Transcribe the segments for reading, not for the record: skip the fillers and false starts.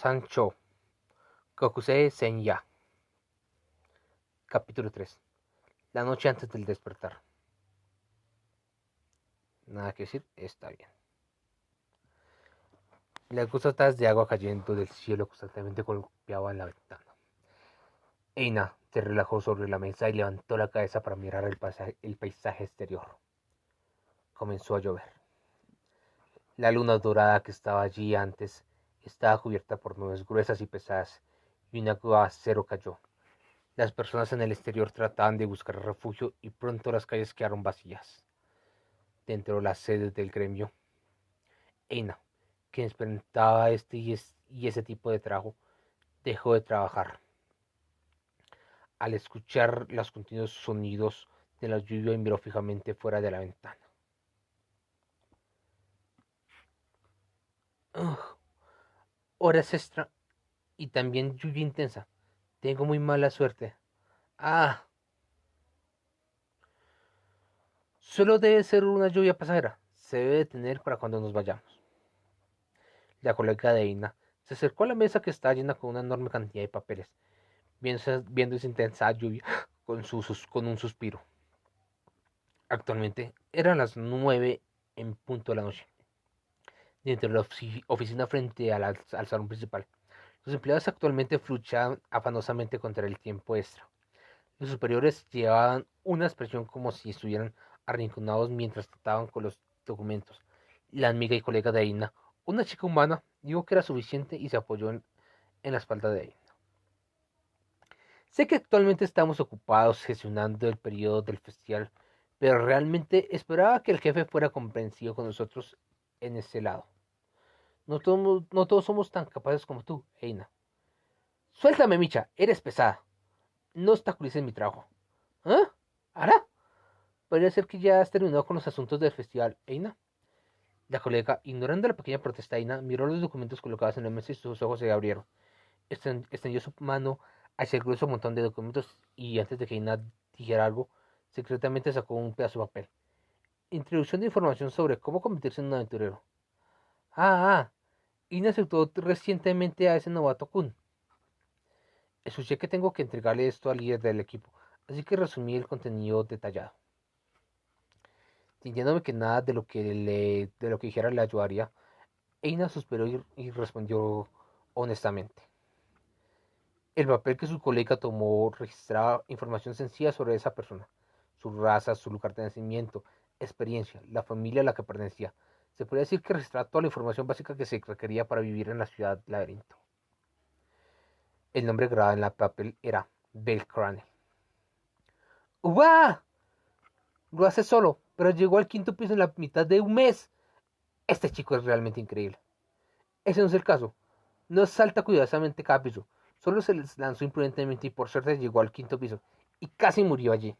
Sancho, Kokusei Senya. Capítulo 3. La noche antes del despertar. Nada que decir, está bien. Las gotas de agua cayendo del cielo constantemente golpeaban la ventana. Eina se relajó sobre la mesa y levantó la cabeza para mirar el paisaje exterior. Comenzó a llover. La luna dorada que estaba allí antes estaba cubierta por nubes gruesas y pesadas, y un aguacero cayó. Las personas en el exterior trataban de buscar refugio y pronto las calles quedaron vacías. Dentro de las sedes del gremio, Eina, quien experimentaba este y ese tipo de trabajo, dejó de trabajar. Al escuchar los continuos sonidos de la lluvia, miró fijamente fuera de la ventana. Ugh, horas extra y también lluvia intensa. Tengo muy mala suerte. Ah, solo debe ser una lluvia pasajera. Se debe detener para cuando nos vayamos. La colega de Eina se acercó a la mesa que estaba llena con una enorme cantidad de papeles, viendo esa intensa lluvia con un suspiro. Actualmente eran las 9 en punto de la noche. Dentro de la oficina frente al salón principal, los empleados actualmente luchaban afanosamente contra el tiempo extra. Los superiores llevaban una expresión como si estuvieran arrinconados mientras trataban con los documentos. La amiga y colega de Aina, una chica humana, dijo que era suficiente y se apoyó en la espalda de Aina. Sé que actualmente estamos ocupados gestionando el periodo del festival, pero realmente esperaba que el jefe fuera comprensivo con nosotros en ese lado. No todos somos tan capaces como tú, Eina. Suéltame, Micha, eres pesada. No obstaculices mi trabajo. ¿Ah? ¿Ahora? Podría ser que ya has terminado con los asuntos del festival, Eina. La colega, ignorando la pequeña protesta, Eina miró los documentos colocados en la mesa y sus ojos se abrieron. Extendió su mano hacia el grueso montón de documentos y antes de que Eina dijera algo, secretamente sacó un pedazo de papel. Introducción de información sobre cómo convertirse en un aventurero. Ah, Ina aceptó recientemente a ese novato Kun. Escuché que tengo que entregarle esto al líder del equipo, así que resumí el contenido detallado. Sintiéndome que nada de lo que dijera le ayudaría, Eina suspiró y respondió honestamente. El papel que su colega tomó registraba información sencilla sobre esa persona, su raza, su lugar de nacimiento, experiencia, la familia a la que pertenecía. Se podría decir que registraba toda la información básica que se requería para vivir en la ciudad laberinto. El nombre grabado en la papel era Bell Crane. ¡Uva! Lo hace solo, pero llegó al quinto piso en la mitad de un mes. Este chico es realmente increíble. Ese no es el caso. No salta cuidadosamente cada piso. Solo se les lanzó imprudentemente y por suerte llegó al quinto piso. Y casi murió allí.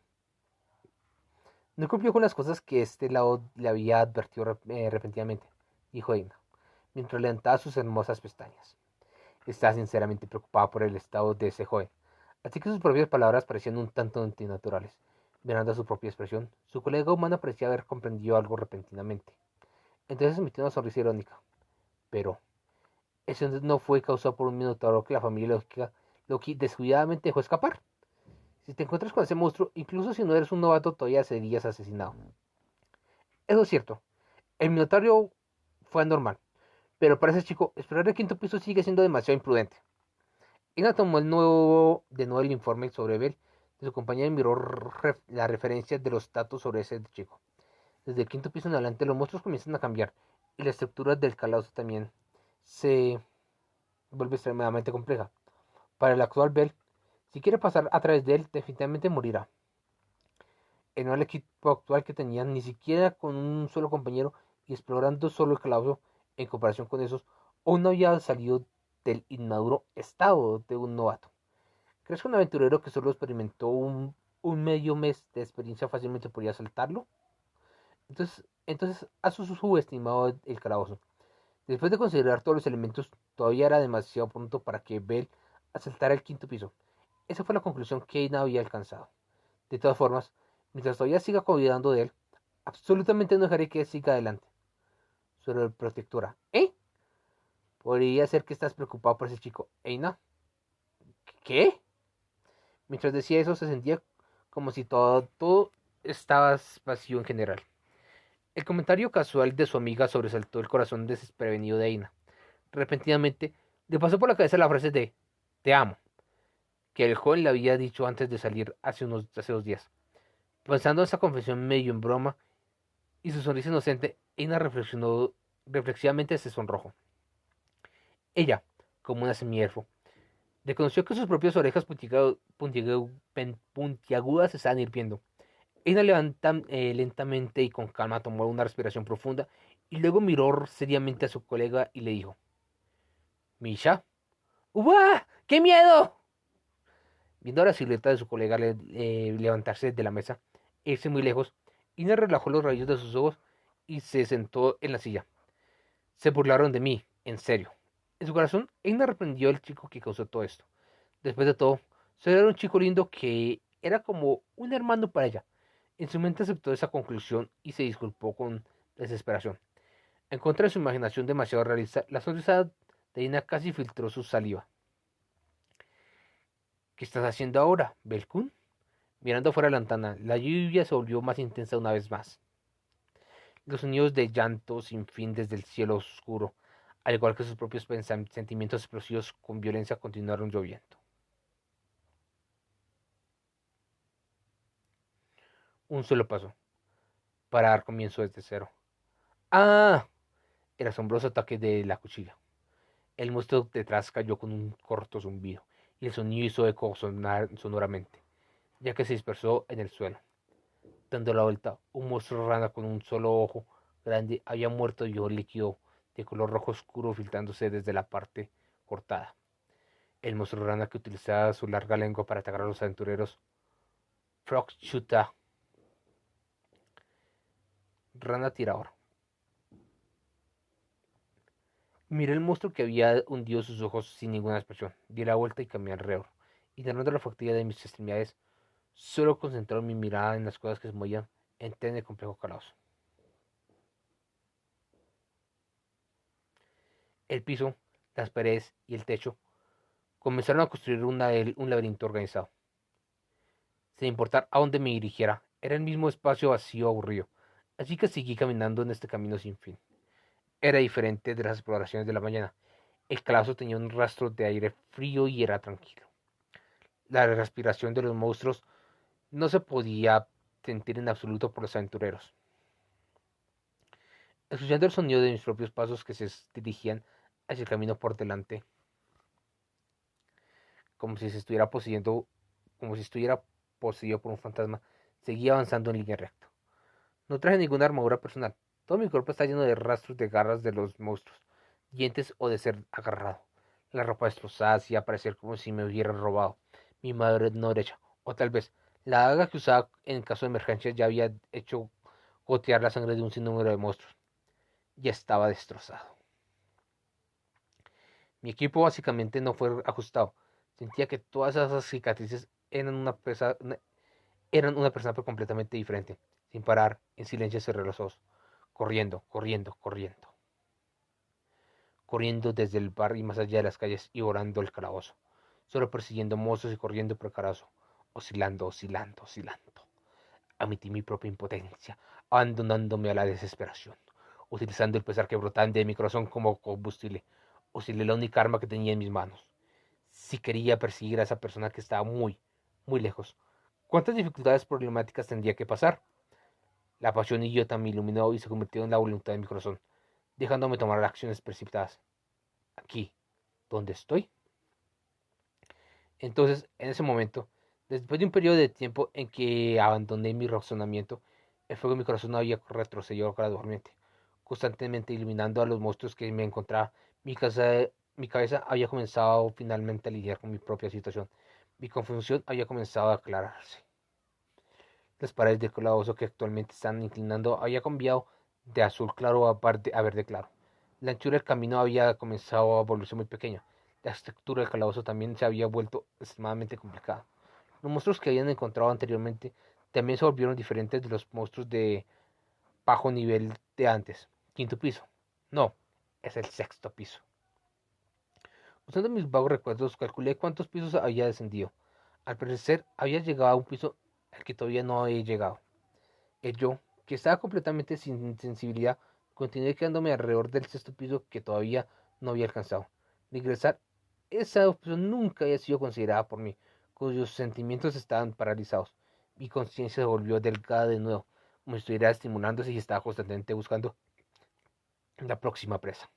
No cumplió con las cosas que este lado le había advertido repentinamente, dijo Eina, mientras levantaba sus hermosas pestañas. Estaba sinceramente preocupada por el estado de ese joven, así que sus propias palabras parecían un tanto antinaturales. Mirando a su propia expresión, su colega humana parecía haber comprendido algo repentinamente. Entonces emitió una sonrisa irónica. Pero, eso no fue causado por un minotauro que la familia Loki descuidadamente dejó escapar. Si te encuentras con ese monstruo, incluso si no eres un novato, todavía serías asesinado. Eso es cierto. El minotauro fue anormal. Pero para ese chico, explorar el quinto piso sigue siendo demasiado imprudente. Ina tomó de nuevo el informe sobre Bell de su compañera y miró la referencia de los datos sobre ese chico. Desde el quinto piso en adelante los monstruos comienzan a cambiar y la estructura del calabozo también se vuelve extremadamente compleja. Para el actual Bell, si quiere pasar a través de él, definitivamente morirá. En el equipo actual que tenían, ni siquiera con un solo compañero y explorando solo el calabozo, en comparación con esos, aún no había salido del inmaduro estado de un novato. ¿Crees que un aventurero que solo experimentó un medio mes de experiencia fácilmente podría saltarlo? Entonces has subestimado el calabozo. Después de considerar todos los elementos, todavía era demasiado pronto para que Bell asaltara el quinto piso. Esa fue la conclusión que Aina había alcanzado. De todas formas, mientras todavía siga cuidando de él, absolutamente no dejaré que siga adelante. Sobre el protectora. ¿Eh? Podría ser que estás preocupado por ese chico. Eina, ¿qué? Mientras decía eso se sentía como si todo estaba vacío en general. El comentario casual de su amiga sobresaltó el corazón desprevenido de Eina. Repentinamente le pasó por la cabeza la frase de te amo, que el joven le había dicho antes de salir hace 2 días. Pensando en esa confesión medio en broma y su sonrisa inocente, Eina reflexionó reflexivamente se sonrojó. Ella, como una semielfo, reconoció que sus propias orejas puntiagudas estaban hirviendo. Ella lentamente y con calma tomó una respiración profunda y luego miró seriamente a su colega y le dijo: Misha. ¡Uah! ¡Qué miedo! Viendo la silueta de su colega levantarse de la mesa e irse muy lejos, Ina relajó los rayos de sus ojos y se sentó en la silla. Se burlaron de mí, en serio. En su corazón, Ina reprendió al chico que causó todo esto. Después de todo, solo era un chico lindo que era como un hermano para ella. En su mente aceptó esa conclusión y se disculpó con desesperación. En contra de su imaginación demasiado realista, la sonrisa de Ina casi filtró su saliva. ¿Qué estás haciendo ahora, Belkun? Mirando fuera de la ventana, la lluvia se volvió más intensa una vez más. Los sonidos de llanto sin fin desde el cielo oscuro, al igual que sus propios sentimientos explosivos con violencia, continuaron lloviendo. Un solo paso, para dar comienzo desde cero. ¡Ah! El asombroso ataque de la cuchilla. El monstruo detrás cayó con un corto zumbido, y el sonido hizo eco sonoramente, ya que se dispersó en el suelo. Dando la vuelta, un monstruo rana con un solo ojo grande había muerto y un líquido de color rojo oscuro filtrándose desde la parte cortada. El monstruo rana que utilizaba su larga lengua para atacar a los aventureros. Frog Chuta, rana tirador. Miré el monstruo que había hundido sus ojos sin ninguna expresión. Di la vuelta y caminé alrededor. Ignorando la fatiga de mis extremidades, solo concentré mi mirada en las cosas que se movían en el complejo calabozo. El piso, las paredes y el techo comenzaron a construir un laberinto organizado. Sin importar a dónde me dirigiera, era el mismo espacio vacío aburrido, así que seguí caminando en este camino sin fin. Era diferente de las exploraciones de la mañana. El calabozo tenía un rastro de aire frío y era tranquilo. La respiración de los monstruos no se podía sentir en absoluto por los aventureros. Escuchando el sonido de mis propios pasos que se dirigían hacia el camino por delante, como si se estuviera poseyendo, como si estuviera poseído por un fantasma, seguía avanzando en línea recta. No traje ninguna armadura personal. Todo mi cuerpo está lleno de rastros de garras de los monstruos, dientes o de ser agarrado. La ropa destrozada hacía parecer como si me hubieran robado mi mano derecha, o tal vez la daga que usaba en caso de emergencia ya había hecho gotear la sangre de un sinnúmero de monstruos. Ya estaba destrozado. Mi equipo básicamente no fue ajustado. Sentía que todas esas cicatrices eran una persona completamente diferente. Sin parar, en silencio cerré los ojos. Corriendo, corriendo, corriendo. Corriendo desde el bar y más allá de las calles y volando el calabozo. Solo persiguiendo mozos y corriendo por el calabozo. Oscilando, oscilando, oscilando. Admití mi propia impotencia, abandonándome a la desesperación. Utilizando el pesar que brotaba de mi corazón como combustible. Oscilé la única arma que tenía en mis manos. Si quería perseguir a esa persona que estaba muy, muy lejos, ¿cuántas dificultades problemáticas tendría que pasar? La pasión idiota me iluminó y se convirtió en la voluntad de mi corazón, dejándome tomar acciones precipitadas. Aquí, donde estoy. Entonces, en ese momento, después de un periodo de tiempo en que abandoné mi razonamiento, el fuego de mi corazón había retrocedido gradualmente, constantemente iluminando a los monstruos que me encontraba. Mi cabeza había comenzado finalmente a lidiar con mi propia situación. Mi confusión había comenzado a aclararse. Las paredes del calabozo que actualmente están inclinando había cambiado de azul claro a verde claro. La anchura del camino había comenzado a volverse muy pequeña. La estructura del calabozo también se había vuelto extremadamente complicada. Los monstruos que habían encontrado anteriormente también se volvieron diferentes de los monstruos de bajo nivel de antes. Quinto piso. No, es el sexto piso. Usando mis vagos recuerdos, calculé cuántos pisos había descendido. Al parecer, había llegado a un piso al que todavía no había llegado. El yo, que estaba completamente sin sensibilidad, continué quedándome alrededor del sexto piso que todavía no había alcanzado. Regresar, esa opción nunca había sido considerada por mí, cuyos sentimientos estaban paralizados. Mi conciencia se volvió delgada de nuevo, como si estuviera estimulándose y estaba constantemente buscando la próxima presa.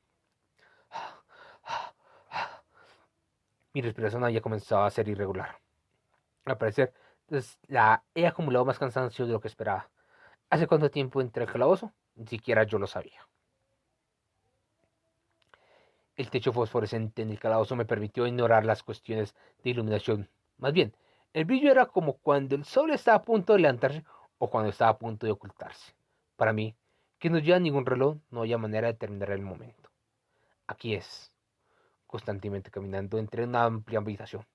Mi respiración había comenzado a ser irregular. Al parecer, he acumulado más cansancio de lo que esperaba. ¿Hace cuánto tiempo entré al calabozo? Ni siquiera yo lo sabía. El techo fosforescente en el calabozo me permitió ignorar las cuestiones de iluminación. Más bien, el brillo era como cuando el sol estaba a punto de levantarse o cuando estaba a punto de ocultarse. Para mí, que no lleva ningún reloj, no había manera de determinar el momento. Aquí es, constantemente caminando, entré en una amplia habitación.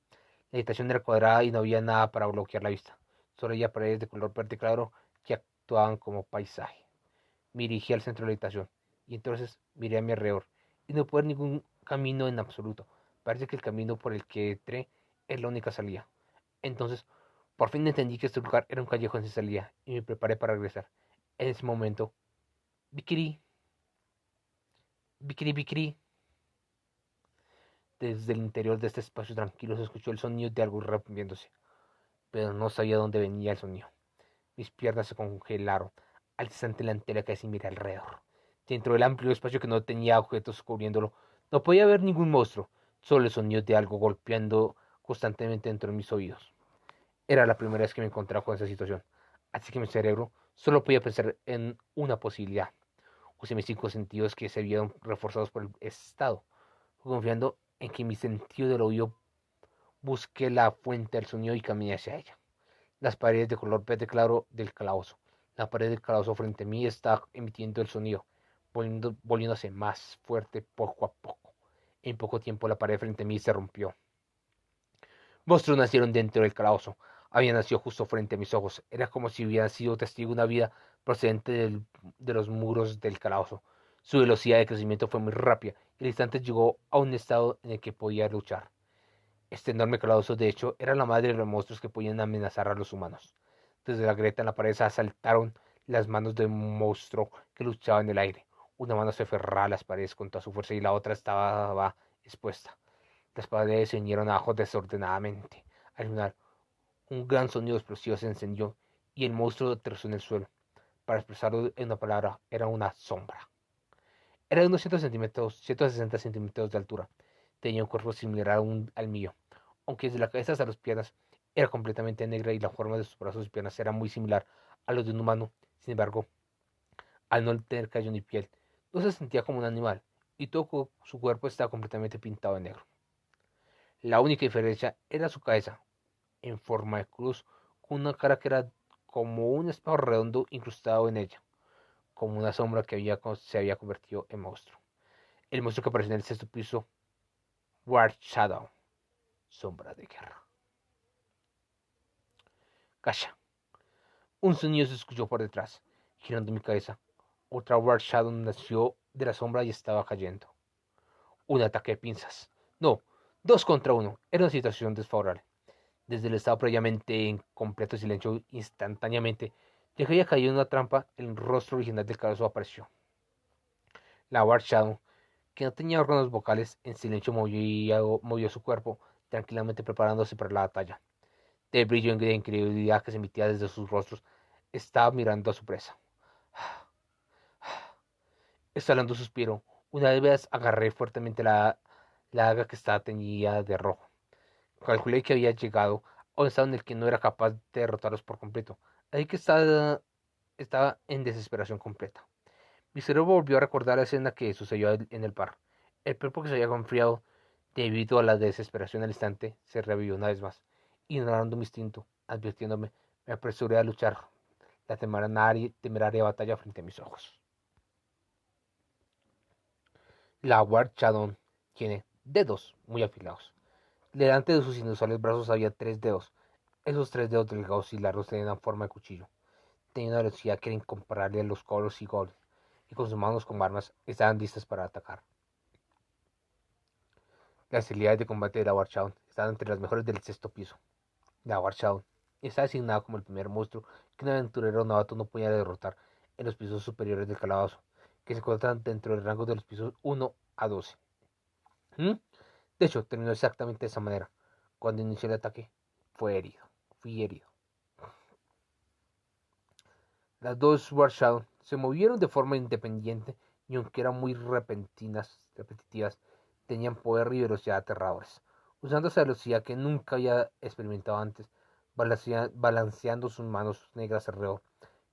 La habitación era cuadrada y no había nada para bloquear la vista. Solo había paredes de color verde claro que actuaban como paisaje. Me dirigí al centro de la habitación y entonces miré a mi alrededor y no pude ver ningún camino en absoluto. Parece que el camino por el que entré es la única salida. Entonces, por fin entendí que este lugar era un callejón sin salida y me preparé para regresar. En ese momento, Bikiri, Bikiri, Bikiri. Desde el interior de este espacio tranquilo se escuchó el sonido de algo rompiéndose, pero no sabía dónde venía el sonido. Mis piernas se congelaron al instante la entera casi miré alrededor. Dentro del amplio espacio que no tenía objetos cubriéndolo, no podía ver ningún monstruo, solo el sonido de algo golpeando constantemente dentro de mis oídos. Era la primera vez que me encontraba con esa situación, así que mi cerebro solo podía pensar en una posibilidad. Usé mis cinco sentidos que se vieron reforzados por el estado, confiando en que mi sentido del oído busqué la fuente del sonido y caminé hacia ella. Las paredes de color verde claro del calabozo. La pared del calabozo frente a mí estaba emitiendo el sonido, volviéndose más fuerte poco a poco. En poco tiempo la pared frente a mí se rompió. Monstruos nacieron dentro del calabozo. Habían nacido justo frente a mis ojos. Era como si hubieran sido testigo de una vida procedente de los muros del calabozo. Su velocidad de crecimiento fue muy rápida y al instante llegó a un estado en el que podía luchar. Este enorme calabozo, de hecho, era la madre de los monstruos que podían amenazar a los humanos. Desde la grieta en la pared saltaron las manos de un monstruo que luchaba en el aire. Una mano se aferraba a las paredes con toda su fuerza y la otra estaba expuesta. Las paredes se vinieron abajo desordenadamente. Al final, un gran sonido explosivo se encendió y el monstruo aterrizó en el suelo. Para expresarlo en una palabra, era una sombra. Era de unos 160 centímetros de altura. Tenía un cuerpo similar al mío, aunque desde la cabeza hasta las piernas era completamente negra y la forma de sus brazos y piernas era muy similar a los de un humano. Sin embargo, al no tener cabello ni piel, no se sentía como un animal y todo su cuerpo estaba completamente pintado de negro. La única diferencia era su cabeza, en forma de cruz, con una cara que era como un espejo redondo incrustado en ella, como una sombra que se había convertido en monstruo. El monstruo que apareció en el sexto piso, War Shadow, sombra de guerra. Calla. Un sonido se escuchó por detrás, girando mi cabeza. Otra War Shadow nació de la sombra y estaba cayendo. Un ataque de pinzas. No, dos contra uno. Era una situación desfavorable. Desde el estado previamente en completo silencio, instantáneamente, ya que había caído en una trampa, el rostro original del cabezo apareció. La War Shadow, que no tenía órganos vocales, en silencio movió su cuerpo, tranquilamente preparándose para la batalla. Del brillo de incredulidad que se emitía desde sus rostros, estaba mirando a su presa. Exhalando un suspiro, una vez agarré fuertemente la daga que estaba teñida de rojo. Calculé que había llegado a un estado en el que no era capaz de derrotarlos por completo, así que estaba en desesperación completa. Mi cerebro volvió a recordar la escena que sucedió en el bar. El cuerpo que se había enfriado debido a la desesperación al instante se revivió una vez más, ignorando mi instinto, advirtiéndome, me apresuré a luchar la temeraria batalla frente a mis ojos. La War Shadow tiene dedos muy afilados. Delante de sus inusuales brazos había tres dedos. Esos tres dedos delgados y largos tenían forma de cuchillo. Tenía una velocidad que era incomparable a los coros y goles, y con sus manos como armas estaban listas para atacar. Las habilidades de combate de la Warshound estaban entre las mejores del sexto piso. La Warshound está designada como el primer monstruo que un aventurero novato no podía derrotar en los pisos superiores del calabozo, que se encuentran dentro del rango de los pisos 1 a 12. ¿Mm? De hecho, terminó exactamente de esa manera. Cuando inició el ataque, fui herido. Las dos Warshound se movieron de forma independiente y aunque eran muy repetitivas, tenían poder y velocidad aterradores, usando esa velocidad que nunca había experimentado antes, balanceando sus manos negras alrededor.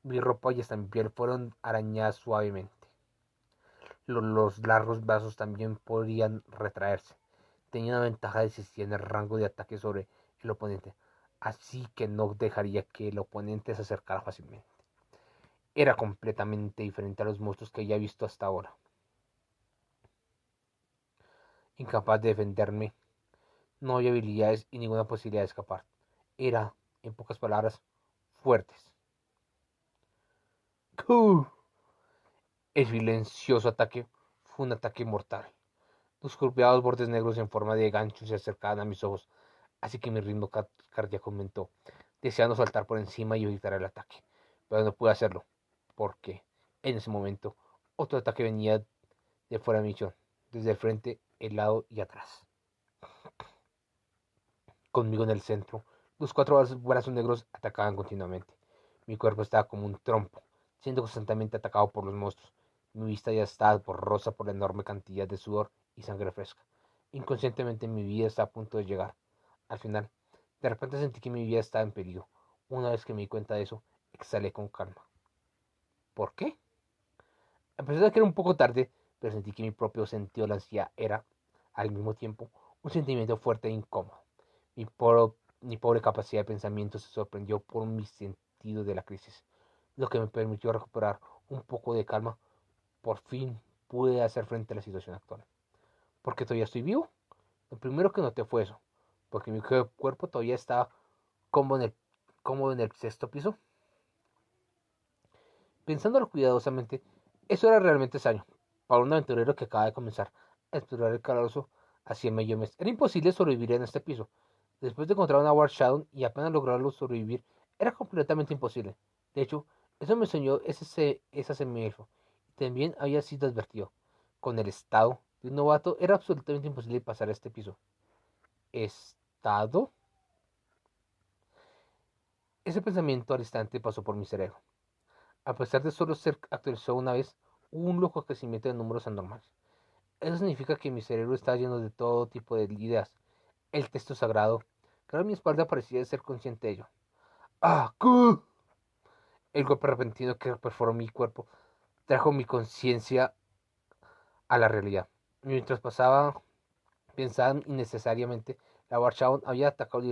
Mi ropa y hasta mi piel fueron arañadas suavemente. Los largos brazos también podían retraerse. Tenía una ventaja decisiva en el rango de ataque sobre el oponente, así que no dejaría que el oponente se acercara fácilmente. Era completamente diferente a los monstruos que había visto hasta ahora. Incapaz de defenderme, no había habilidades y ninguna posibilidad de escapar. Era, en pocas palabras, fuertes. ¡Cuh! El silencioso ataque fue un ataque mortal. Los curveados bordes negros en forma de gancho se acercaban a mis ojos, así que mi ritmo cardíaco aumentó, deseando saltar por encima y evitar el ataque. Pero no pude hacerlo, porque en ese momento otro ataque venía de fuera de misión, desde el frente, el lado y atrás. Conmigo en el centro, los cuatro brazos negros atacaban continuamente. Mi cuerpo estaba como un trompo, siendo constantemente atacado por los monstruos. Mi vista ya estaba borrosa por la enorme cantidad de sudor y sangre fresca. Inconscientemente mi vida estaba a punto de llegar. Al final, de repente sentí que mi vida estaba en peligro. Una vez que me di cuenta de eso, exhalé con calma. ¿Por qué? A pesar de que era un poco tarde, pero sentí que mi propio sentido de la ansiedad era, al mismo tiempo, un sentimiento fuerte e incómodo. Mi, mi pobre capacidad de pensamiento se sorprendió por mi sentido de la crisis, lo que me permitió recuperar un poco de calma. Por fin pude hacer frente a la situación actual. ¿Por qué todavía estoy vivo? Lo primero que noté fue eso, porque mi cuerpo todavía estaba cómodo en el, cómodo en el sexto piso. Pensándolo cuidadosamente, eso era realmente extraño para un aventurero que acaba de comenzar a explorar el calabozo hacia medio mes. Era imposible sobrevivir en este piso. Después de encontrar una War Shadow y apenas lograrlo sobrevivir, era completamente imposible. De hecho, eso me enseñó esa semielfo. También había sido advertido. Con el estado de un novato era absolutamente imposible pasar este piso. ¿Estado? Ese pensamiento al instante pasó por mi cerebro. A pesar de solo ser actualizado una vez, hubo un loco crecimiento de números anormales. Eso significa que mi cerebro está lleno de todo tipo de ideas. El texto sagrado. Claro, mi espalda parecía ser consciente de ello. ¡Ah! ¡Cu! El golpe repentino que perforó mi cuerpo trajo mi conciencia a la realidad. Mientras pasaba, pensaba innecesariamente, la Warshawn había atacado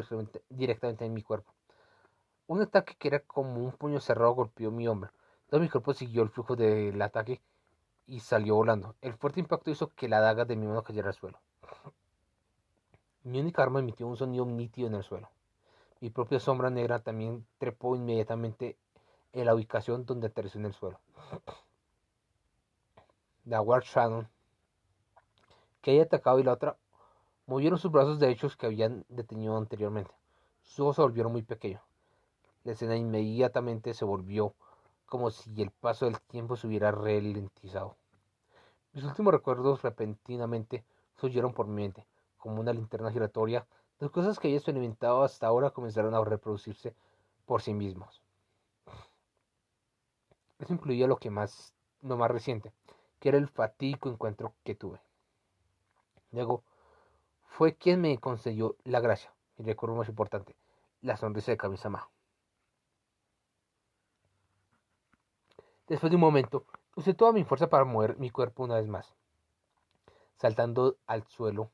directamente en mi cuerpo. Un ataque que era como un puño cerrado golpeó mi hombro. Todo mi cuerpo siguió el flujo del ataque y salió volando. El fuerte impacto hizo que la daga de mi mano cayera al suelo. Mi única arma emitió un sonido nítido en el suelo. Mi propia sombra negra también trepó inmediatamente en la ubicación donde aterrizó en el suelo. La War Shannon, que había atacado, y la otra movieron sus brazos derechos que habían detenido anteriormente. Sus ojos se volvieron muy pequeños. La escena inmediatamente se volvió como si el paso del tiempo se hubiera ralentizado. Mis últimos recuerdos repentinamente fluyeron por mi mente, como una linterna giratoria. Las cosas que había experimentado hasta ahora comenzaron a reproducirse por sí mismos. Eso incluía lo más reciente, que era el fatídico encuentro que tuve. Luego fue quien me concedió la gracia, y recuerdo más importante, la sonrisa de Kami-sama. Después de un momento, usé toda mi fuerza para mover mi cuerpo una vez más, saltando al suelo,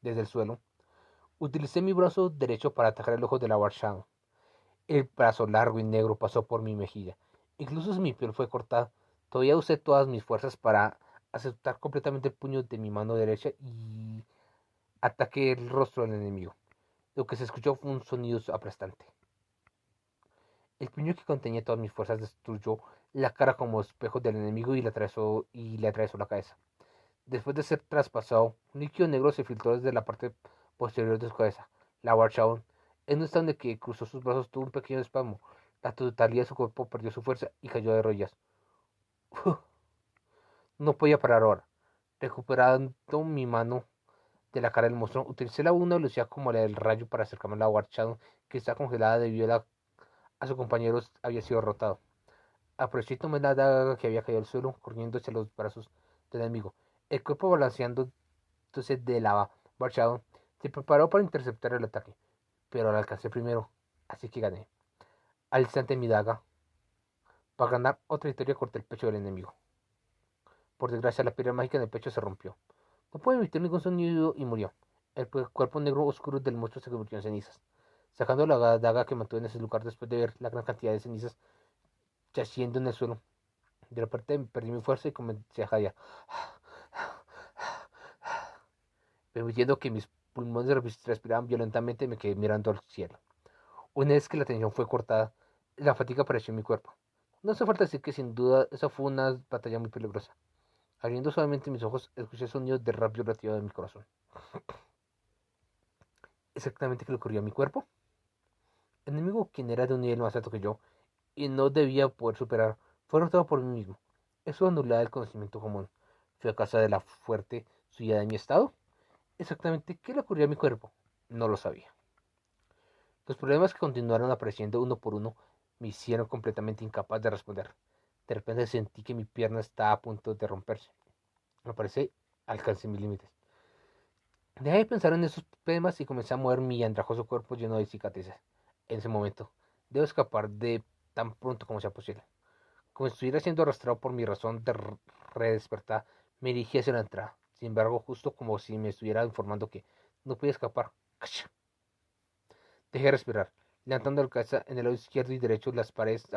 desde el suelo. Utilicé mi brazo derecho para atacar el ojo de la Warshan. El brazo largo y negro pasó por mi mejilla. Incluso si mi piel fue cortada, todavía usé todas mis fuerzas para aceptar completamente el puño de mi mano derecha y ataqué el rostro del enemigo. Lo que se escuchó fue un sonido aplastante. El puño que contenía todas mis fuerzas destruyó la cara como espejo del enemigo y le atravesó la cabeza. Después de ser traspasado, un líquido negro se filtró desde la parte posterior de su cabeza. La Warchow, en un instante que cruzó sus brazos, tuvo un pequeño espasmo. La totalidad de su cuerpo perdió su fuerza y cayó de rodillas. No podía parar ahora. Recuperando mi mano de la cara del monstruo, utilicé la una velocidad como la del rayo para acercarme a la Warchow, que está congelada debido a su compañero había sido derrotado. Aproveché y tomé la daga que había caído al suelo, corriendo hacia los brazos del enemigo. El cuerpo balanceando entonces de la Warchow se preparó para interceptar el ataque, pero la alcancé primero, así que gané. Al instante mi daga, para ganar otra victoria, corté el pecho del enemigo. Por desgracia, la piedra mágica en el pecho se rompió. No pudo emitir ningún sonido y murió. El cuerpo negro oscuro del monstruo se convirtió en cenizas. Sacando la daga que mantuve en ese lugar después de ver la gran cantidad de cenizas yaciendo en el suelo, de repente perdí mi fuerza y comencé a jadear, permitiendo que mis pulmones respiraran violentamente y me quedé mirando al cielo. Una vez que la tensión fue cortada, la fatiga apareció en mi cuerpo. No hace falta decir que sin duda esa fue una batalla muy peligrosa. Abriendo suavemente mis ojos, escuché sonidos de rap violativo de mi corazón. ¿Exactamente qué le ocurrió a mi cuerpo? El enemigo, quien era de un nivel más alto que yo y no debía poder superar, fue derrotado por mí mismo. Eso anulaba el conocimiento común. ¿Fui a casa de la fuerte suya de mi estado? ¿Exactamente qué le ocurrió a mi cuerpo? No lo sabía. Los problemas que continuaron apareciendo uno por uno me hicieron completamente incapaz de responder. De repente sentí que mi pierna estaba a punto de romperse. Me parece alcancé mis límites. Dejé de pensar en esos problemas y comencé a mover mi andrajoso cuerpo lleno de cicatrices. En ese momento, debo escapar de tan pronto como sea posible. Como si estuviera siendo arrastrado por mi razón de redespertar, me dirigí hacia la entrada. Sin embargo, justo como si me estuviera informando que no podía escapar. Dejé de respirar. Levantando la cabeza en el lado izquierdo y derecho, las paredes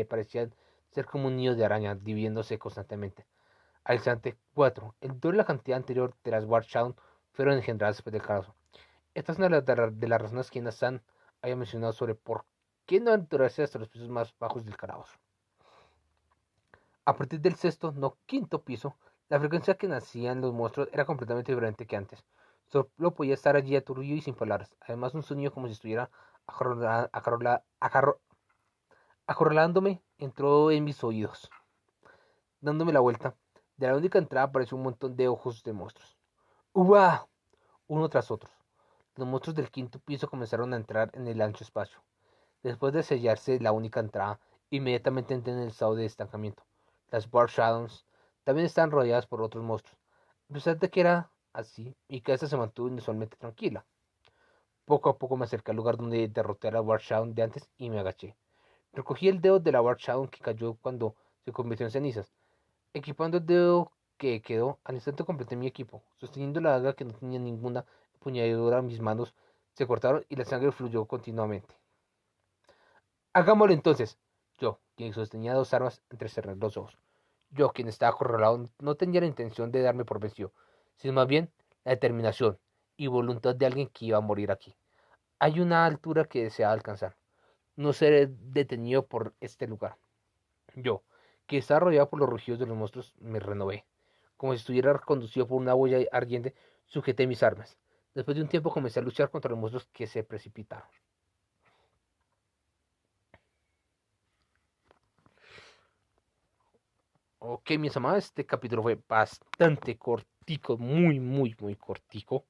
parecían ser como un nido de araña, dividiéndose constantemente. Al instante 4, el doble de la cantidad anterior de las Warshound fueron engendradas después del caos. Esta es una de las razones que San había mencionado sobre por qué no aventurarse hasta los pisos más bajos del caos. A partir del sexto, no quinto piso, la frecuencia que nacían los monstruos era completamente diferente que antes. Solo podía estar allí aturdido y sin palabras. Además, un sonido como si estuviera acorralándome entró en mis oídos. Dándome la vuelta, de la única entrada apareció un montón de ojos de monstruos. ¡Uah! Uno tras otro. Los monstruos del quinto piso comenzaron a entrar en el ancho espacio. Después de sellarse la única entrada, inmediatamente entré en el estado de estancamiento. Las Bar Shadows también estaban rodeadas por otros monstruos. A pesar de que era así, mi cabeza se mantuvo inusualmente tranquila. Poco a poco me acerqué al lugar donde derroté a la War Shadow de antes y me agaché. Recogí el dedo de la War Shadow que cayó cuando se convirtió en cenizas. Equipando el dedo que quedó, al instante completé mi equipo. Sosteniendo la daga que no tenía ninguna empuñadura, mis manos se cortaron y la sangre fluyó continuamente. Hagámoslo entonces. Yo, quien sostenía dos armas, entrecerré los ojos. Yo, quien estaba acorralado, no tenía la intención de darme por vencido, sino más bien la determinación y voluntad de alguien que iba a morir aquí. Hay una altura que deseaba alcanzar. No seré detenido por este lugar. Yo, que estaba rodeado por los rugidos de los monstruos, me renové. Como si estuviera conducido por una huella ardiente, sujeté mis armas. Después de un tiempo comencé a luchar contra los monstruos que se precipitaron. Ok, mis amados, este capítulo fue bastante cortico, muy, muy, muy cortico.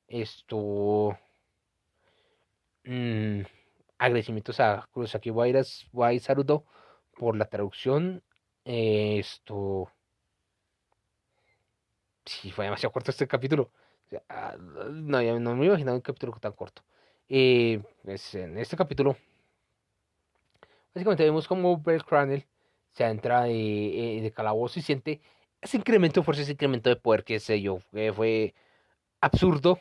Esto. mmm, Agradecimientos a Kurosaki Wai Sarudo por la traducción. Esto. Sí, fue demasiado corto este capítulo. O sea, no, no me imaginaba un capítulo tan corto. Pues en este capítulo, básicamente vemos como Brett Cranel se adentra de calabozo y siente ese incremento de fuerza, ese incremento de poder, que sé yo, fue absurdo,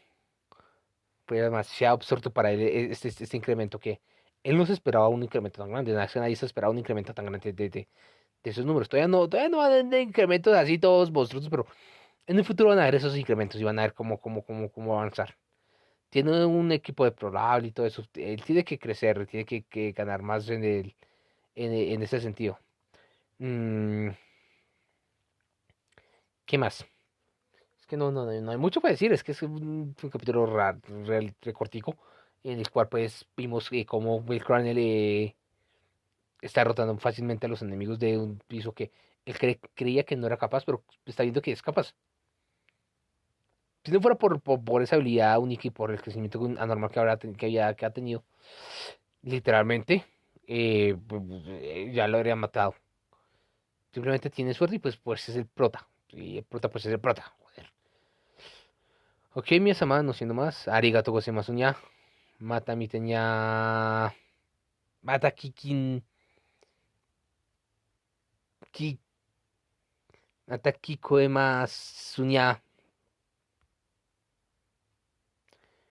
fue demasiado absurdo para él este incremento que él no se esperaba un incremento tan grande, nadie se esperaba un incremento tan grande de esos números. Todavía no van de incrementos así todos monstruosos, pero en el futuro van a ver esos incrementos y van a ver cómo avanzar. Tiene un equipo deplorable y todo eso. Él tiene que crecer, tiene que ganar más en ese sentido. Mm, ¿Qué más? que no hay mucho para decir, es que es un capítulo cortico, en el cual pues vimos cómo Will Cranel está derrotando fácilmente a los enemigos de un piso que él creía que no era capaz, pero está viendo que es capaz. Si no fuera por esa habilidad única y por el crecimiento anormal que ha tenido, literalmente, ya lo habría matado. Simplemente tiene suerte y pues es el prota. Y el prota pues es el prota. Joder. Ok, mi sama, no siendo más. Arigato gozaimasu ña. Mata mi teña. Mata kikin. Ki, Mata kikoemasu ña.